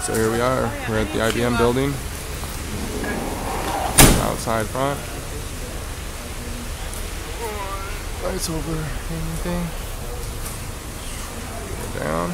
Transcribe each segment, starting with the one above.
So here we are. We're at the IBM building. Outside front. Lights over anything. Go down.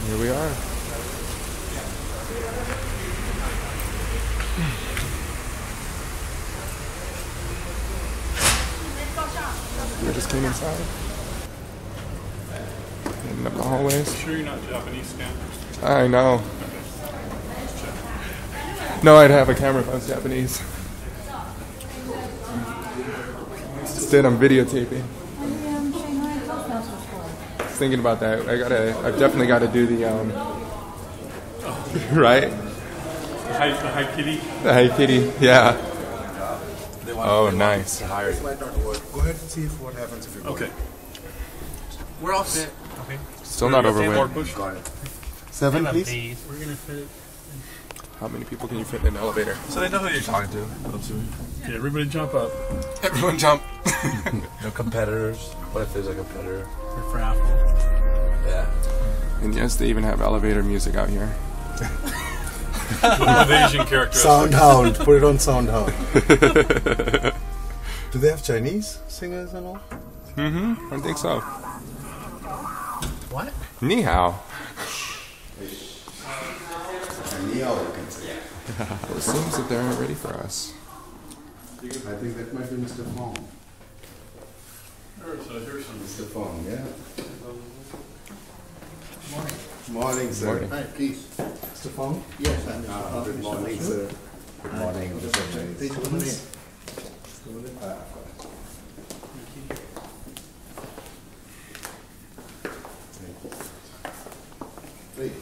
Here we are. We just came inside. Heading up the hallways. Sure you're not Japanese scam? I know. No, I'd have a camera if I was Japanese. Instead, I'm videotaping. I was thinking about that. I've definitely got to do the, right? The high kitty? The high kitty, yeah. Oh, nice. Go ahead and see what happens if you go. Okay. We're all set. Okay. Still not overweight. Got it. 7, please. We're gonna fit. How many people can you fit in an elevator? So they know who you're talking to. Okay, everybody jump up. Everyone jump. No competitors. What if there's a competitor? We're for Apple. Yeah. And yes, they even have elevator music out here. With Asian characteristics. Soundhound. Put it on Soundhound. Do they have Chinese singers and all? I think so. What? Ni hao. It seems that they aren't ready for us. I think that might be Mr. Fong. Here's some. Mr. Fong, yeah. Morning. Morning, sir. Morning. Hi, please. Mr. Fong? Yes, I'm Mr. Fong. Good morning, sir. Good morning, Mr. Chinese. Please come in. Please.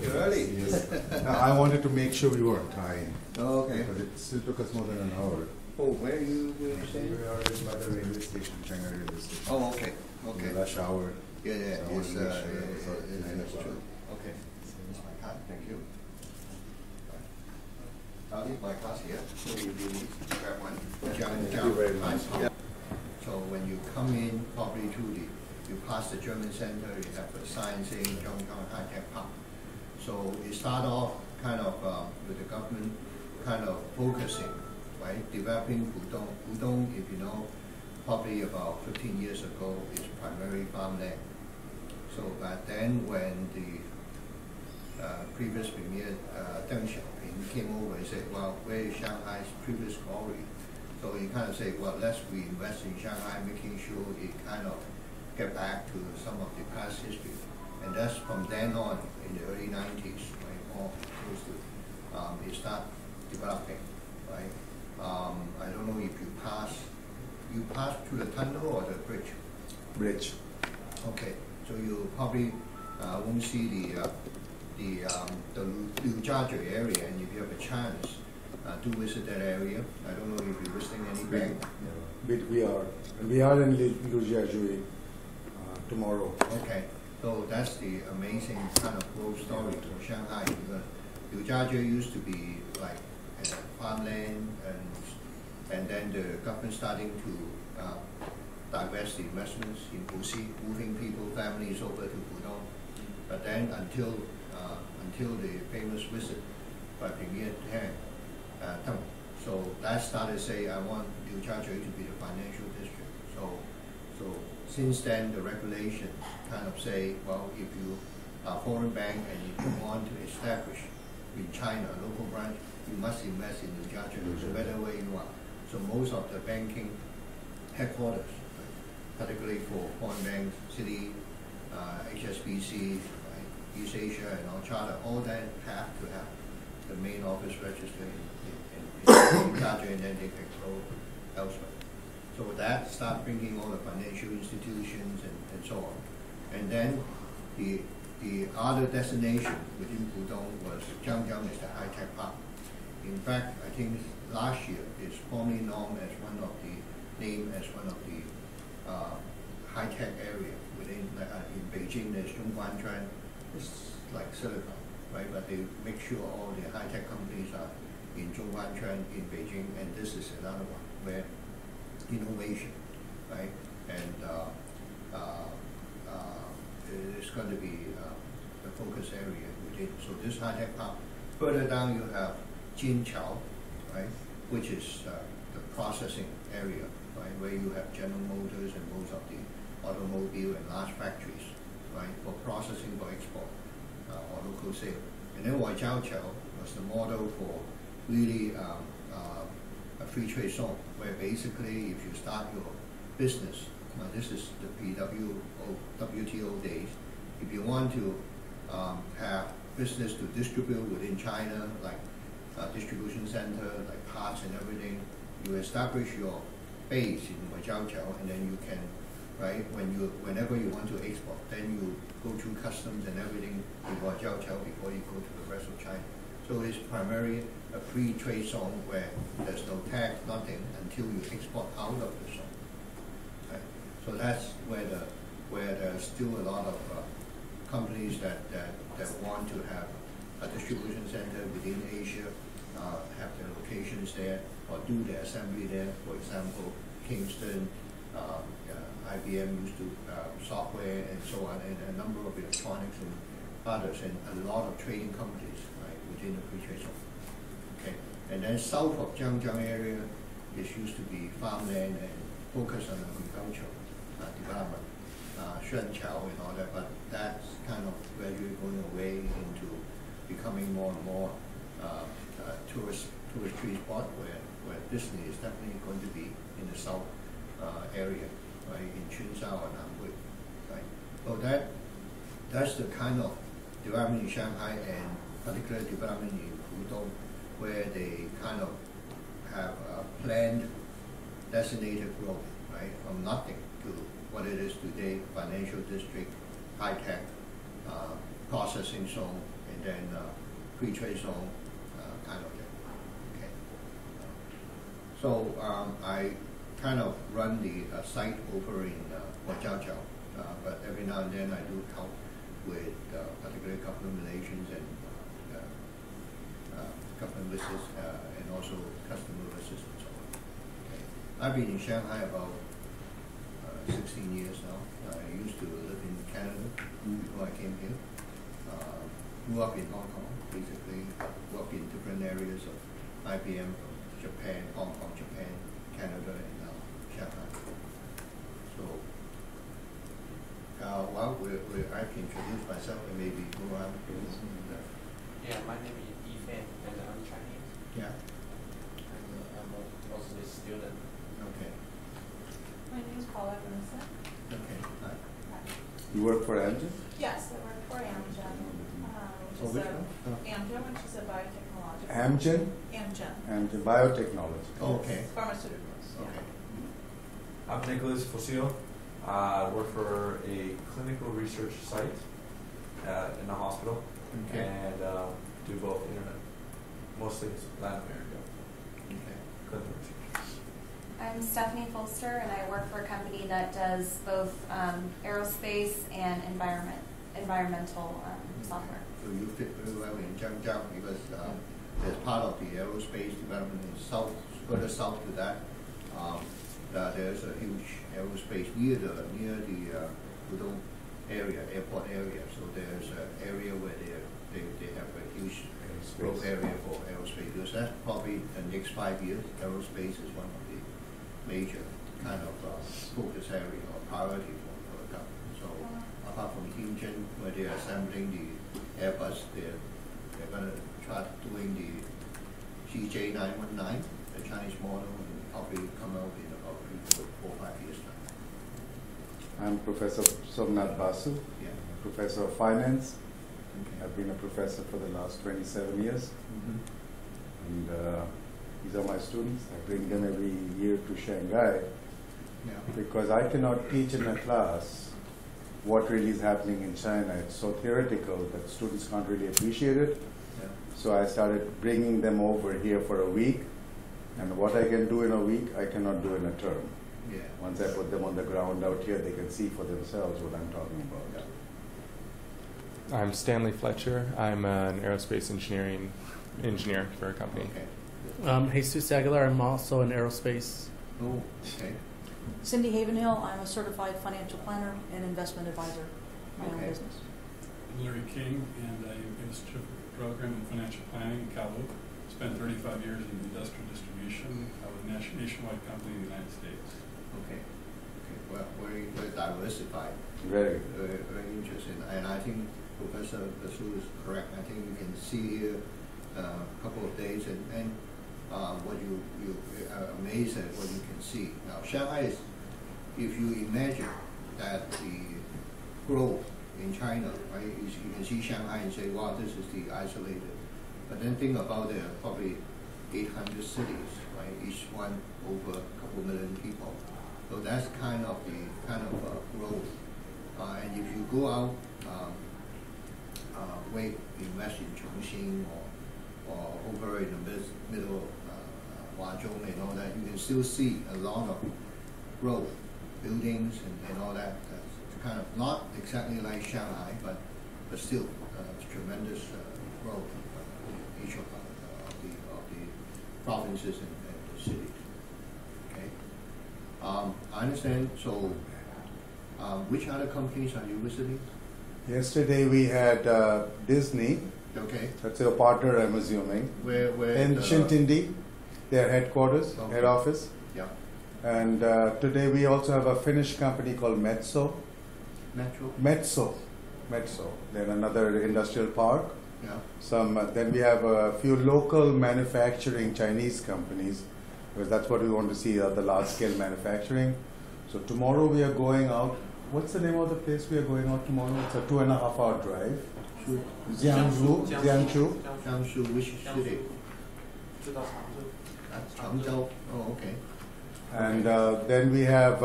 You're early. Yes. I wanted to make sure we were on time. Oh, okay. But it still took us more than an hour. Oh, where are you staying? We are by the railway station, Shanghai railway station. Oh, okay. In Okay. the rush hour. Yeah, yeah. I wanted It's, to make sure it was at 9 that's o'clock. true. Okay. Here's my card. Thank you. I'll leave my cards here. So you grab one. Thank you very much. Yeah. So when you come in, probably to you pass the German Center, you have a sign saying Zhongjiang High Tech Park. So it start off kind of with the government kind of focusing, right? Developing Pudong. Pudong, if you know, probably about 15 years ago, is primarily farmland. So back then, when the previous premier Deng Xiaoping came over, he said, well, where is Shanghai's previous glory? So he kind of said, well, let's reinvest in Shanghai, making sure it kind of get back to some of the past history. And that's from then on, in the early 90s, right, all close to, it start developing, right? I don't know if you pass through the tunnel or the bridge? Bridge. Okay, so you probably won't see the Liu Jiazhe area, and if you have a chance, do visit that area. I don't know if you're visiting any bank. We are. And we are in Liu Jiazhe tomorrow. Okay, so that's the amazing kind of growth story for Shanghai, because Liu Jiazhe used to be like farmland, and then the government starting to divest the investments in Puxi, moving people, families over to Pudong. But then until the famous visit by Premier Deng, so that started to say, I want Liu Jiazhe to be the financial district. So since then, the regulation kind of say, well, if you are a foreign bank and if you want to establish in China a local branch, you must invest in Liu Jiazhe, no matter where you are. So most of the banking headquarters, particularly for foreign banks, Citi, HSBC, East Asia, and all Charter, all that have to have the main office registered in Jiazhe, and then they can grow elsewhere. So that start bringing all the financial institutions and so on. And then the other destination within Pudong was Zhangjiang is the high-tech park. In fact, I think last year is formally known as one of the high-tech area within Beijing there's Zhongguancun. It's like silicon, right? But they make sure all the high-tech companies are in Zhongguancun, in Beijing, and this is another one where innovation, right? And it's going to be the focus area within. So this high-tech park. Further down you have Jinqiao, right? Which is the processing area, right? Where you have General Motors and most of the automobile and large factories, right? For processing for export or local sale. And then Waijiaoqiao was the model for really a free trade zone where basically if you start your business, this is the WTO days, if you want to have business to distribute within China, like distribution center, like parts and everything, you establish your base in Waijiaoqiao, and then you can, right, whenever you want to export, then you go through customs and everything in Waijiaoqiao before you go to the rest of China. So it's primarily a free trade zone where there's no tax, nothing, until you export out of the zone. Right? So that's where there's still a lot of companies that want to have a distribution center within Asia, have their locations there, or do their assembly there. For example, Kingston, IBM used to software and so on, and a number of electronics and others, and a lot of trading companies, right, within the free trade zone. Okay, and then south of Jiangjiang area, this used to be farmland and focus on agriculture development, Xuanqiao and all that, but that's kind of gradually going away into becoming more and more tourist spot where Disney is definitely going to be in the south area, right, in Qunsao and Anhui, right. So that's the kind of development in Shanghai, and particular development in Pudong, where they kind of have planned designated growth, right, from nothing to what it is today: financial district, high tech, processing zone, and then free trade zone, kind of thing. Okay. So I kind of run the site over in Waijiaoqiao, but every now and then I do help with particularly government relations and government visits, and also customer visits and so on. Okay. I've been in Shanghai about 16 years now. I used to live in Canada before I came here. Grew up in Hong Kong, basically worked in different areas of IBM from Japan, Hong Kong, Japan, Canada, and now Shanghai. So, I can introduce myself and maybe go on. Yeah, my name is Yifan and I'm Chinese. Yeah. I'm also a student. Okay. My name is Paula Vanessa. Okay. Hi. Hi. You work for Amgen? Yes, I work for Amgen, Oh, which one? Amgen, which is a biotechnological. Amgen? Amgen. Amgen Biotechnology. Okay. Pharmaceuticals. Okay. I'm Nicholas Fosio. I work for a clinical research site in a hospital, Okay. and do both internet, mostly Latin America, Okay. clinical research. I'm Stephanie Folster, and I work for a company that does both aerospace and environmental software. So you fit very well in Jiangjiang because as part of the aerospace development in south, further south to that, there's a huge aerospace near the Pudong area, airport area. So there's an area where they have a huge growth area for aerospace. Because that's probably the next 5 years, aerospace is one of the major kind of focus area or priority for the government. So apart from Tianjin, where they're assembling the Airbus, they're going to try doing the CJ919, the Chinese model, and probably come out in about 3, 4, 5 years time. I'm Professor Somnath Basu, Yeah. Professor of Finance. Okay. I've been a professor for the last 27 years. And these are my students. I bring them every year to Shanghai Yeah. because I cannot teach in a class what really is happening in China. It's so theoretical that students can't really appreciate it. Yeah. So I started bringing them over here for a week. And what I can do in a week, I cannot do in a term. Yeah. Once I put them on the ground out here, they can see for themselves what I'm talking about. Yeah. I'm Stanley Fletcher. I'm an aerospace engineer for a company. Okay. Jesus Aguilar. I'm also an aerospace. Oh, okay. Cindy Havenhill, I'm a certified financial planner and investment advisor, my own Okay. business. Larry King, and I am in the certificate program in financial planning in Cal Loop. Spent 35 years in industrial distribution with a nationwide company in the United States. Okay. Okay. Well, very, very diversified. Very. Very interesting. And I think Professor Basu is correct. I think you can see here a couple of days and what you are amazed at what you can see. Now, Shanghai is, if you imagine that the growth in China, right, you can see Shanghai and say, wow, this is the isolated. But then think about there are probably 800 cities, right, each one over a couple million people. So that's kind of the growth. And if you go out, way invest in Chongqing or over in the middle Huazhong and all that, you can still see a lot of growth, buildings and all that. It's kind of not exactly like Shanghai, but still tremendous growth in each of the provinces and the cities. Okay, I understand. So, which other companies are you visiting? Yesterday we had Disney. Okay, That's your partner, I'm assuming. where In Shintindi, their headquarters, Okay. head office. Yeah, And today we also have a Finnish company called Metso. Metro. Metso. Then another industrial park. Yeah. Then we have a few local manufacturing Chinese companies, because that's what we want to see, the large scale manufacturing. So tomorrow we are going out. What's the name of the place we are going out tomorrow? It's a 2.5-hour drive. Jiangsu. Jiangsu, which city? 知道常州。 Changzhou. Oh, okay. And then we have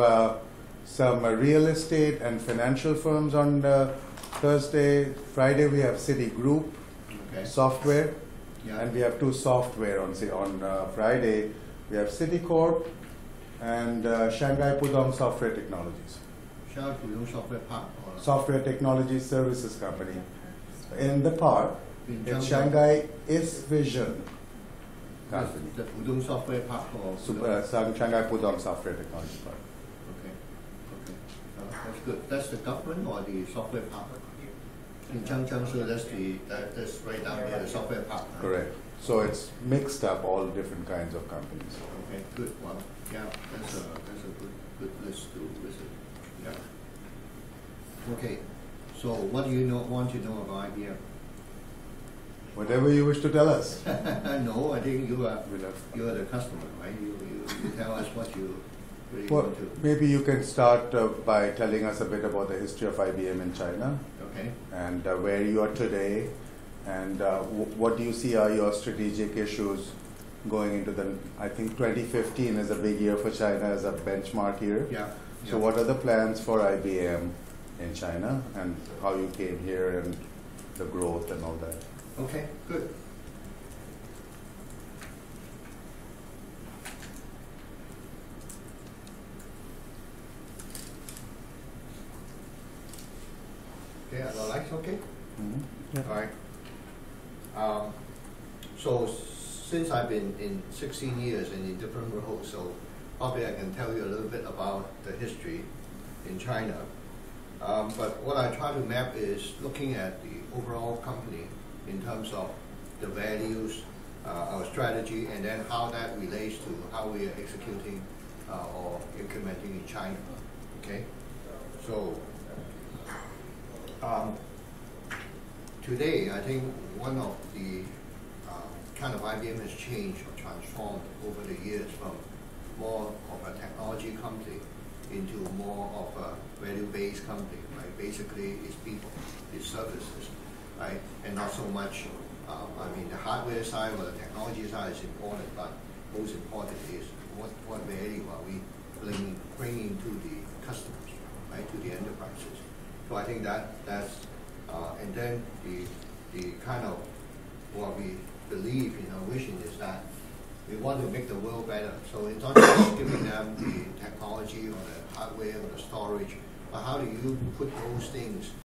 some real estate and financial firms on Thursday. Friday we have Citigroup Okay. software, Yeah. and we have two software on Friday. We have Citicorp and Shanghai Pudong Software Technologies. Shanghai Pudong Software Park. Or Software Technology Services Company. In the park, in in Jiangsu. Shanghai is Vision Company. The Pudong Software Park or Pudong? Shanghai Pudong Software Technology Park. Okay. Okay. That's good. That's the government or the software park? In Jiangsu, that's right down there, the software park. Right? Correct. So it's mixed up all different kinds of companies. Okay, good. Well, yeah, that's a good list to visit. Yeah. Okay. So what do you want to know about IBM? Whatever you wish to tell us. No, I think you are We'll have- the customer, right? You tell us what you really Well, want to. maybe you can start by telling us a bit about the history of IBM in China Okay. and where you are today, and what do you see are your strategic issues going into I think 2015 is a big year for China as a benchmark year. Yeah. So what are the plans for IBM in China, and how you came here and the growth and all that? Okay, good. Okay, are the lights okay? Mhm. All right. So since I've been in 16 years and in different roles, so probably I can tell you a little bit about the history in China. But what I try to map is looking at the overall company in terms of the values, our strategy, and then how that relates to how we are executing or implementing in China. Okay, so today I think one of the kind of IBM has changed or transformed over the years from more of a technology company into more of a value-based company, right? Basically, it's people, it's services, right? And not so much, I mean, the hardware side or the technology side is important, but most important is what value are we bringing to the customers, right? To the enterprises. So I think that's, and then the kind of what we believe in our vision is that we want to make the world better. So it's not just giving them the technology or the hardware or the storage, but how do you put those things